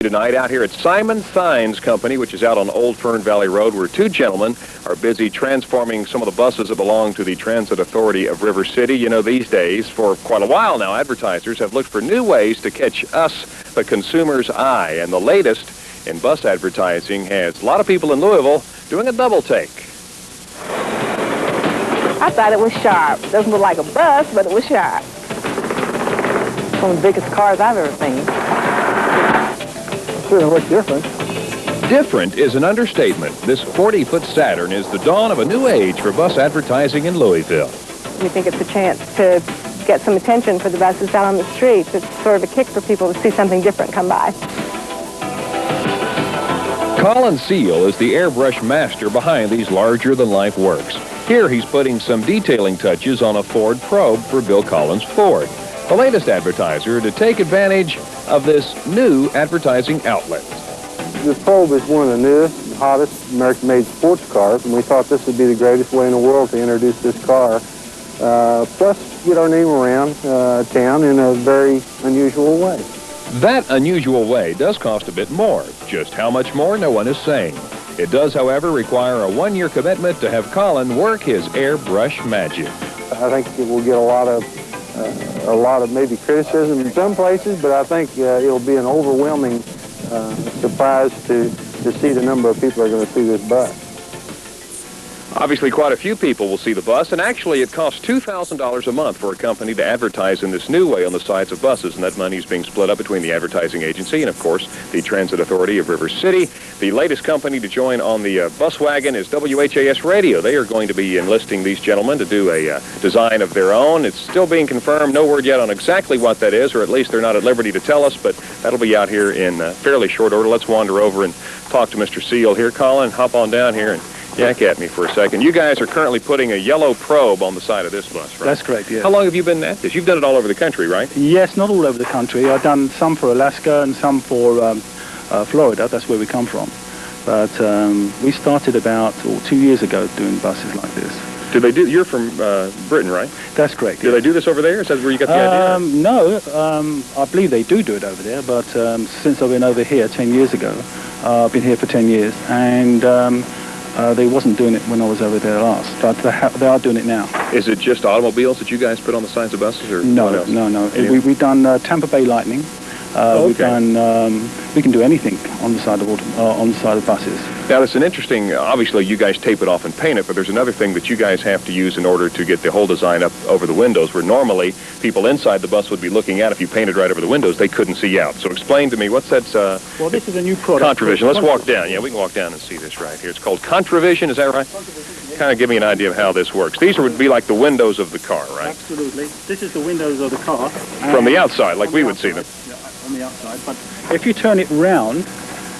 Tonight out here at Simon Signs Company, which is out on Old Fern Valley Road, where two gentlemen are busy transforming some of the buses that belong to the Transit Authority of River City. You know, these days, for quite a while now, advertisers have looked for new ways to catch us, the consumer's eye. And the latest in bus advertising has a lot of people in Louisville doing a double take. I thought it was sharp. Doesn't look like a bus, but it was sharp. One of the biggest cars I've ever seen. Sure looks different. Different is an understatement. This 40-foot Saturn is the dawn of a new age for bus advertising in Louisville. We think it's a chance to get some attention for the buses out on the streets. It's sort of a kick for people to see something different come by. Colin Seal is the airbrush master behind these larger-than-life works. Here he's putting some detailing touches on a Ford Probe for Bill Collins' Ford, the latest advertiser to take advantage of this new advertising outlet. The Probe is one of the newest and hottest American-made sports cars, and we thought this would be the greatest way in the world to introduce this car, plus get our name around town in a very unusual way. That unusual way does cost a bit more. Just how much more, no one is saying. It does, however, require a one-year commitment to have Colin work his airbrush magic. I think it will get a lot of maybe criticism in some places, but I think it'll be an overwhelming surprise to see the number of people that are going to see this bus. Obviously, quite a few people will see the bus, and actually it costs $2,000 a month for a company to advertise in this new way on the sides of buses, and that money is being split up between the advertising agency and, of course, the Transit Authority of River City. The latest company to join on the bus wagon is WHAS Radio. They are going to be enlisting these gentlemen to do a design of their own. It's still being confirmed. No word yet on exactly what that is, or at least they're not at liberty to tell us, but that'll be out here in fairly short order. Let's wander over and talk to Mr. Seal here. Colin, hop on down here and yak at me for a second. You guys are currently putting a yellow Probe on the side of this bus, right? That's correct, yeah. How long have you been at this? You've done it all over the country, right? Yes, not all over the country. I've done some for Alaska and some for Florida. That's where we come from. But we started about 2 years ago doing buses like this. Do they do? You're from Britain, right? That's correct. Do they do this over there? Is that where you got the idea? No, I believe they do it over there. But since I've been over here 10 years ago, I've been here for 10 years, and they wasn't doing it when I was over there last, but they are doing it now. Is it just automobiles that you guys put on the sides of buses, or no? what else? No. We've done Tampa Bay Lightning. We've done. We can do anything on the side of buses. Now, that's an interesting. Obviously, you guys tape it off and paint it, but there's another thing that you guys have to use in order to get the whole design up over the windows, where normally people inside the bus would be looking at. If you painted right over the windows, they couldn't see out. So, explain to me what's that? Well, this is a new product. Contravision. Let's walk down. Yeah, we can walk down and see this right here. It's called Contravision. Is that right? Contravision. Kind of give me an idea of how this works. These would be like the windows of the car, right? Absolutely. This is the windows of the car. From the outside, like we would see them. Yeah, on the outside. But if you turn it round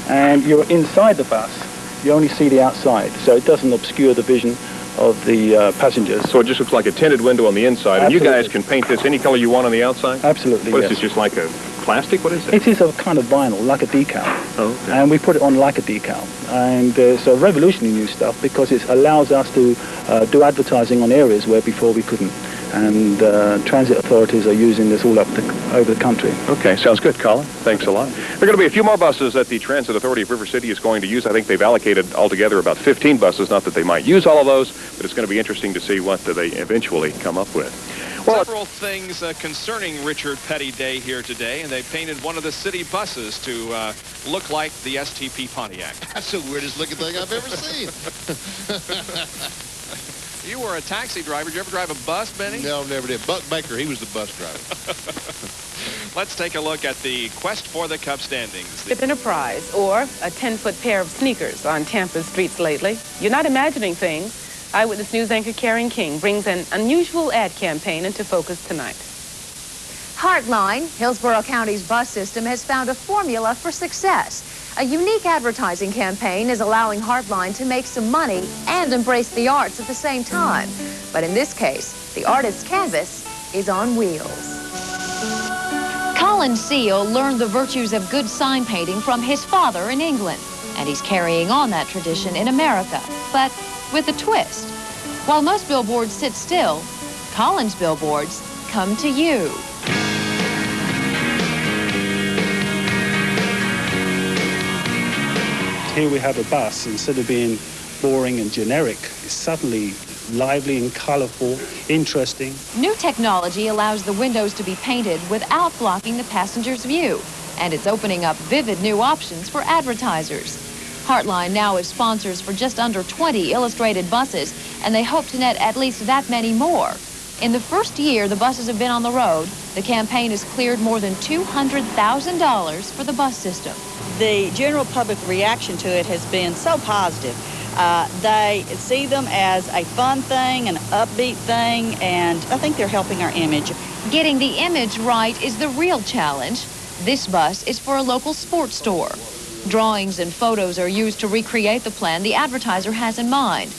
and you're inside the bus, you only see the outside, so it doesn't obscure the vision of the passengers. So it just looks like a tinted window on the inside, Absolutely. and you guys can paint this any color you want on the outside? Absolutely, What yes. is this, just like a plastic? What is it? It is a kind of vinyl, like a decal. Oh, okay. And we put it on like a decal. And it's a revolutionary new stuff because it allows us to do advertising on areas where before we couldn't. And transit authorities are using this all over the country. Okay, sounds good, Colin. Thanks a lot. There are going to be a few more buses that the Transit Authority of River City is going to use. I think they've allocated altogether about 15 buses. Not that they might use all of those, but it's going to be interesting to see what they eventually come up with. Well, several things concerning Richard Petty Day here today, and they painted one of the city buses to look like the STP Pontiac. That's the weirdest looking thing I've ever seen. You were a taxi driver. Did you ever drive a bus, Benny? No, never did. Buck Baker, he was the bus driver. Let's take a look at the quest for the cup standings. It's been a prize or a 10-foot pair of sneakers on Tampa's streets lately. You're not imagining things. Eyewitness News anchor Karen King brings an unusual ad campaign into focus tonight. Heartline, Hillsborough County's bus system, has found a formula for success. A unique advertising campaign is allowing Heartline to make some money and embrace the arts at the same time. But in this case, the artist's canvas is on wheels. Colin Seal learned the virtues of good sign painting from his father in England, and he's carrying on that tradition in America, but with a twist. While most billboards sit still, Colin's billboards come to you. Here we have a bus, instead of being boring and generic, it's suddenly lively and colorful, interesting. New technology allows the windows to be painted without blocking the passenger's view, and it's opening up vivid new options for advertisers. Heartline now is sponsors for just under 20 illustrated buses, and they hope to net at least that many more. In the first year the buses have been on the road, the campaign has cleared more than $200,000 for the bus system. The general public reaction to it has been so positive. They see them as a fun thing, an upbeat thing, and I think they're helping our image. Getting the image right is the real challenge. This bus is for a local sports store. Drawings and photos are used to recreate the plan the advertiser has in mind.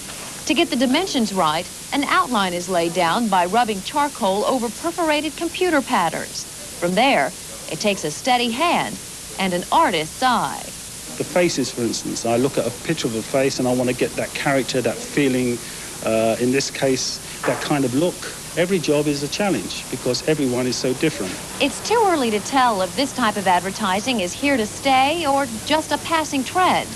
To get the dimensions right, an outline is laid down by rubbing charcoal over perforated computer patterns. From there, it takes a steady hand and an artist's eye. The faces, for instance, I look at a picture of a face and I want to get that character, that feeling, in this case, that kind of look. Every job is a challenge because everyone is so different. It's too early to tell if this type of advertising is here to stay or just a passing trend.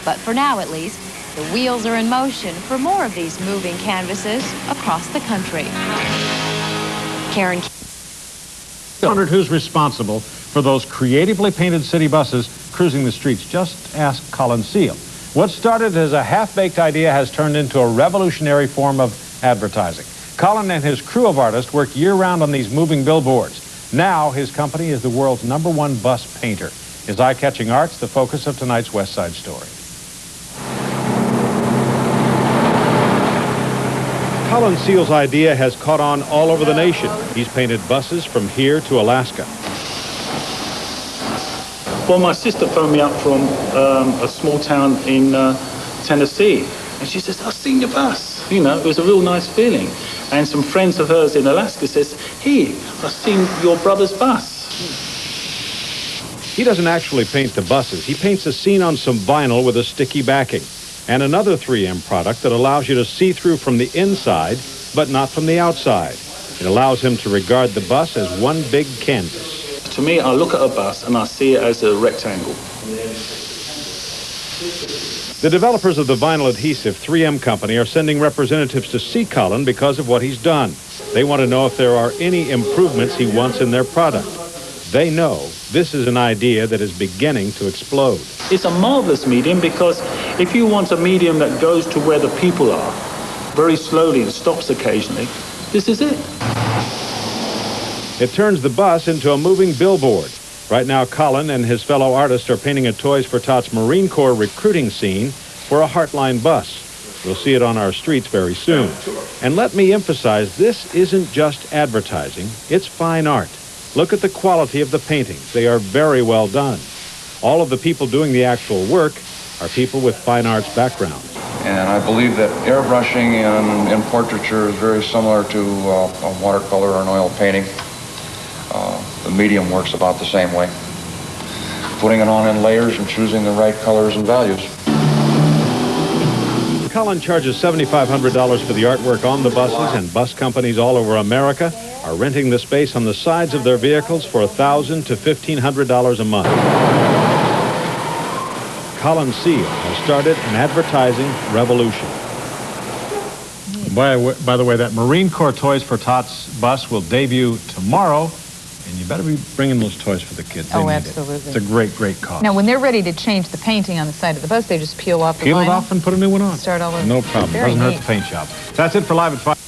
But for now, at least, the wheels are in motion for more of these moving canvases across the country. Karen. Wondered who's responsible for those creatively painted city buses cruising the streets? Just ask Colin Seal. What started as a half-baked idea has turned into a revolutionary form of advertising. Colin and his crew of artists work year-round on these moving billboards. Now his company is the world's #1 bus painter. His eye-catching art's the focus of tonight's West Side Story. Colin Seal's idea has caught on all over the nation. He's painted buses from here to Alaska. Well, my sister phoned me up from a small town in Tennessee, and she says, "I've seen your bus." You know, it was a real nice feeling. And some friends of hers in Alaska says, "Hey, I've seen your brother's bus." He doesn't actually paint the buses. He paints a scene on some vinyl with a sticky backing and another 3M product that allows you to see through from the inside, but not from the outside. It allows him to regard the bus as one big canvas. To me, I look at a bus and I see it as a rectangle. The developers of the vinyl adhesive 3M company are sending representatives to see Colin because of what he's done. They want to know if there are any improvements he wants in their product. They know this is an idea that is beginning to explode. It's a marvelous medium because if you want a medium that goes to where the people are, very slowly and stops occasionally, this is it. It turns the bus into a moving billboard. Right now, Colin and his fellow artists are painting a Toys for Tots Marine Corps recruiting scene for a Heartline bus. We'll see it on our streets very soon. And let me emphasize, this isn't just advertising, it's fine art. Look at the quality of the paintings. They are very well done. All of the people doing the actual work are people with fine arts backgrounds. And I believe that airbrushing in portraiture is very similar to a watercolor or an oil painting. The medium works about the same way. Putting it on in layers and choosing the right colors and values. Colin charges $7,500 for the artwork on the buses, and bus companies all over America are renting the space on the sides of their vehicles for $1,000 to $1,500 a month. Colin Seal has started an advertising revolution. By the way, that Marine Corps Toys for Tots bus will debut tomorrow, and you better be bringing those toys for the kids. Oh, absolutely. It's a great, great cause. Now, when they're ready to change the painting on the side of the bus, they just peel off the vinyl? Peel it off and put a new one on. Start all over. No problem. Very Doesn't hurt neat. the paint job. That's it for Live at 5.